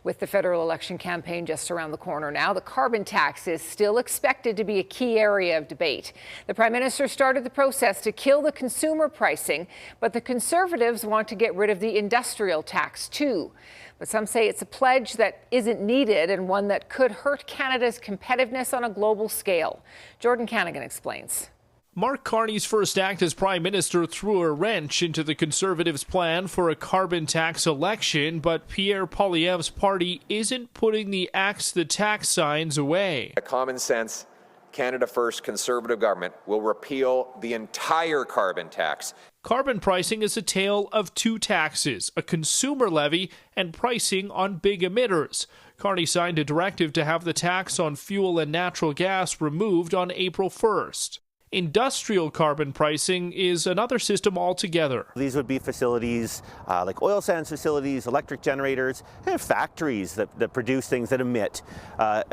With the federal election campaign just around the corner now, the carbon tax is still expected to be a key area of debate. The Prime Minister started the process to kill the consumer pricing, but the Conservatives want to get rid of the industrial tax too. But some say it's a pledge that isn't needed and one that could hurt Canada's competitiveness on a global scale. Jordan Canagan explains. Mark Carney's first act as Prime Minister threw a wrench into the Conservatives' plan for a carbon tax election, but Pierre Poilievre's party isn't putting the axe the tax signs away. A common sense, Canada First Conservative government will repeal the entire carbon tax. Carbon pricing is a tale of two taxes, a consumer levy and pricing on big emitters. Carney signed a directive to have the tax on fuel and natural gas removed on April 1st. Industrial carbon pricing is another system altogether. These would be facilities like oil sands facilities, electric generators, and factories that produce things that emit a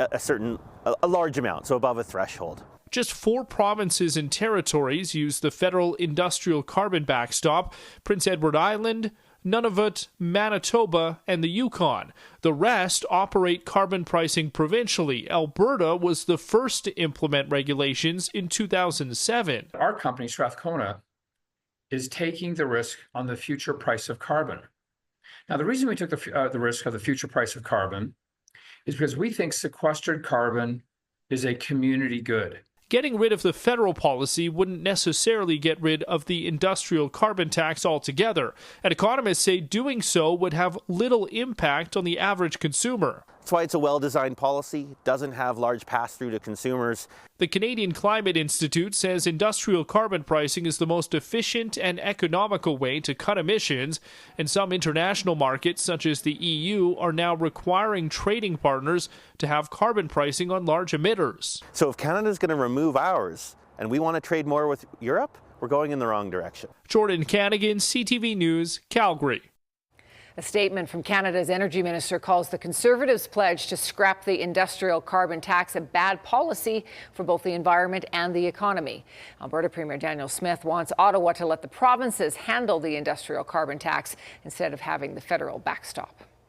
large amount, so above a threshold. Just 4 provinces and territories use the federal industrial carbon backstop: Prince Edward Island, Nunavut, Manitoba, and the Yukon. The rest operate carbon pricing provincially. Alberta was the first to implement regulations in 2007. Our company, Strathcona, is taking the risk on the future price of carbon. Now, the reason we took the risk of the future price of carbon is because we think sequestered carbon is a community good. Getting rid of the federal policy wouldn't necessarily get rid of the industrial carbon tax altogether, and economists say doing so would have little impact on the average consumer. That's why it's a well-designed policy, doesn't have large pass-through to consumers. The Canadian Climate Institute says industrial carbon pricing is the most efficient and economical way to cut emissions, and some international markets, such as the EU, are now requiring trading partners to have carbon pricing on large emitters. So if Canada's going to remove ours, and we want to trade more with Europe, we're going in the wrong direction. Jordan Canagan, CTV News, Calgary. A statement from Canada's Energy Minister calls the Conservatives' pledge to scrap the industrial carbon tax a bad policy for both the environment and the economy. Alberta Premier Daniel Smith wants Ottawa to let the provinces handle the industrial carbon tax instead of having the federal backstop.